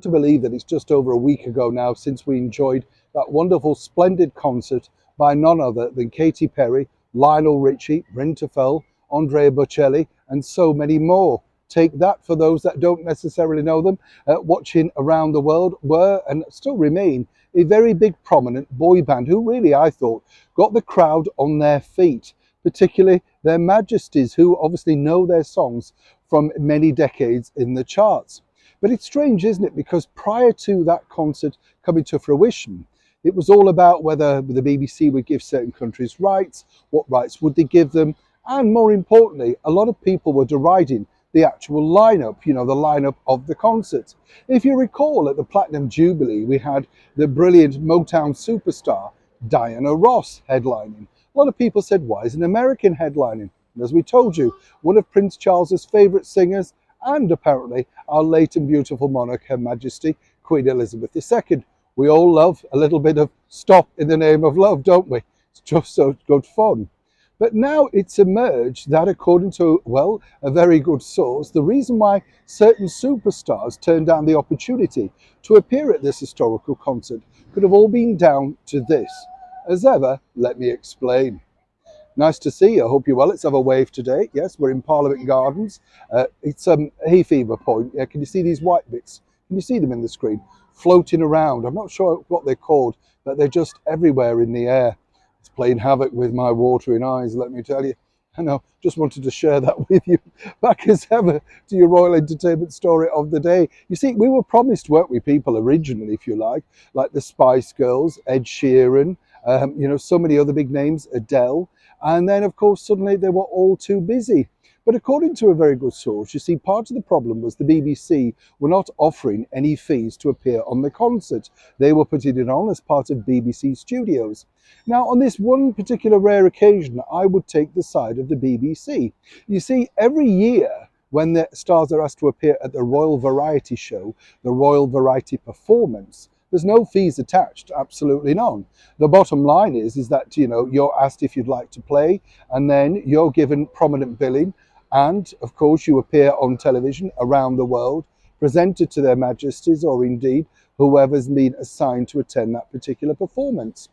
To believe that it's just over a week ago now since we enjoyed that wonderful, splendid concert by none other than Katy Perry, Lionel Richie, Brintafel, Andrea Bocelli, and so many more. Take that for those that don't necessarily know them. Watching around the world were and still remain a very big prominent boy band who really, I thought, got the crowd on their feet, particularly their majesties who obviously know their songs from many decades in the charts. But it's strange, isn't it? Because prior to that concert coming to fruition, it was all about whether the BBC would give certain countries rights, what rights would they give them, and more importantly, a lot of people were deriding the actual lineup, the lineup of the concert. If you recall, at the Platinum Jubilee, we had the brilliant Motown superstar Diana Ross headlining. A lot of people said, why is an American headlining? And as we told you, one of Prince Charles's favourite singers, and apparently our late and beautiful monarch, Her Majesty Queen Elizabeth II. We all love a little bit of Stop in the Name of Love, don't we? It's just so good fun. But now it's emerged that, according to, well, a very good source, the reason why certain superstars turned down the opportunity to appear at this historical concert could have all been down to this. As ever, let me explain. Nice to see you. I hope you're well. Let's have a wave today. Yes, we're in Parliament Gardens. It's hay fever point. Yeah, can you see these white bits? Can you see them in the screen? Floating around. I'm not sure what they're called, but they're just everywhere in the air. It's playing havoc with my watering eyes, let me tell you. I know, just wanted to share that with you. Back as ever to your Royal Entertainment story of the day. You see, we were promised, weren't we, people originally, if you like the Spice Girls, Ed Sheeran, so many other big names, Adele. And then, of course, suddenly they were all too busy. But according to a very good source, you see, part of the problem was the BBC were not offering any fees to appear on the concert. They were putting it on as part of BBC Studios. Now, on this one particular rare occasion, I would take the side of the BBC. You see, every year, when the stars are asked to appear at the Royal Variety Show, the Royal Variety Performance, there's no fees attached, absolutely none. The bottom line is that, you're asked if you'd like to play, and then you're given prominent billing, and of course you appear on television around the world, presented to their majesties, or indeed whoever's been assigned to attend that particular performance.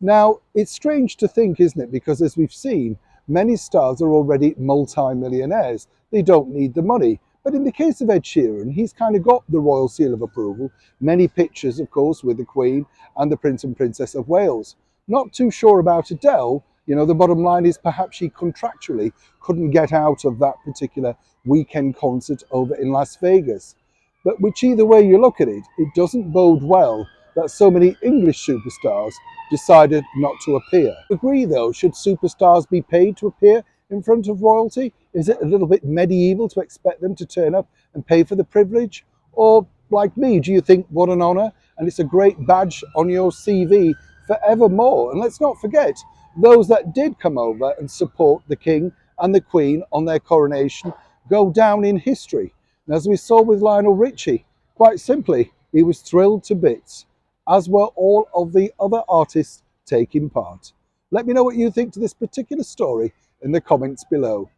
Now, it's strange to think, isn't it? Because as we've seen, many stars are already multi-millionaires. They don't need the money. But in the case of Ed Sheeran, he's kind of got the royal seal of approval. Many pictures, of course, with the Queen and the Prince and Princess of Wales. Not too sure about Adele. The bottom line is perhaps she contractually couldn't get out of that particular weekend concert over in Las Vegas. But which either way you look at it, it doesn't bode well that so many English superstars decided not to appear. Agree though, should superstars be paid to appear in front of royalty? Is it a little bit medieval to expect them to turn up and pay for the privilege? Or, like me, do you think what an honour and it's a great badge on your CV forevermore? And let's not forget, those that did come over and support the King and the Queen on their coronation go down in history. And as we saw with Lionel Richie, quite simply, he was thrilled to bits, as were all of the other artists taking part. Let me know what you think to this particular story in the comments below.